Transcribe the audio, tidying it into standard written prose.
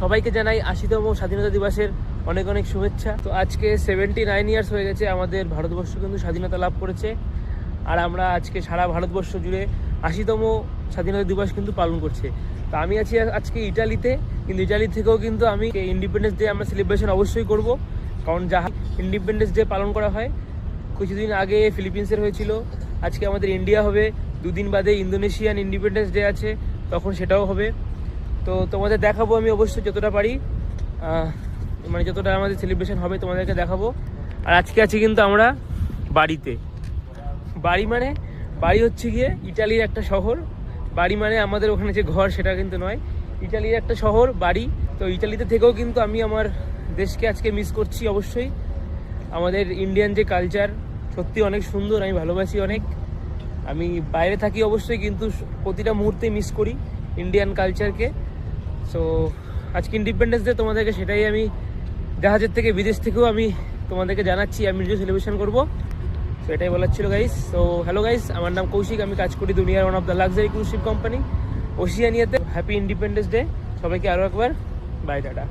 সবাইকে জানাই 80তম স্বাধীনতা দিবসের অনেক অনেক শুভেচ্ছা। তো আজকে 79 ইয়ার্স হয়ে গেছে আমাদের ভারতবর্ষ কিন্তু স্বাধীনতা লাভ করেছে, আর আমরা আজকে সারা ভারতবর্ষ জুড়ে 80তম স্বাধীনতা দিবস কিন্তু পালন করছে। তো আমি আছি আজকে ইটালিতে, কিন্তু ইটালি থেকেও কিন্তু আমি ইন্ডিপেন্ডেন্স ডে আমরা সেলিব্রেশন অবশ্যই করব, কারণ যা ইন্ডিপেন্ডেন্স ডে পালন করা হয় কিছুদিন আগে ফিলিপিন্সের হয়েছিল, আজকে আমাদের ইন্ডিয়া হবে, দুদিন বাদে ইন্দোনেশিয়ান ইন্ডিপেন্ডেন্স ডে আছে, তখন সেটাও হবে। তো তোমাদের দেখাবো আমি অবশ্যই যতটা পারি, মানে যতটা আমাদের সেলিব্রেশন হবে তোমাদেরকে দেখাবো। আর আজকে আছি কিন্তু আমরা বাড়িতে। বাড়ি হচ্ছে গিয়ে ইটালির একটা শহর। বাড়ি মানে আমাদের ওখানে যে ঘর সেটা কিন্তু নয়, ইটালির একটা শহর বাড়ি। তো ইটালিতে থেকেও কিন্তু আমি আমার দেশকে আজকে মিস করছি অবশ্যই। আমাদের ইন্ডিয়ান যে কালচার সত্যি অনেক সুন্দর, আমি ভালোবাসি অনেক। আমি বাইরে থাকি অবশ্যই, কিন্তু প্রতিটা মুহূর্তে মিস করি ইন্ডিয়ান কালচারকে। সো আজকে ইন্ডিপেন্ডেন্স ডে, তোমাদেরকে সেটাই আমি জাহাজের থেকে বিদেশ থেকেও আমি তোমাদেরকে জানাচ্ছি, আমি নিজেও সেলিব্রেশন করবো। সো এটাই বলার ছিল গাইস। সো হ্যালো গাইস, আমার নাম কৌশিক, আমি কাজ করি দুনিয়ার one of the luxury cruise ship company ওশিয়ানিয়াতে। হ্যাপি ইন্ডিপেন্ডেন্স ডে সবাইকে আরও একবার, বাই, টাটা।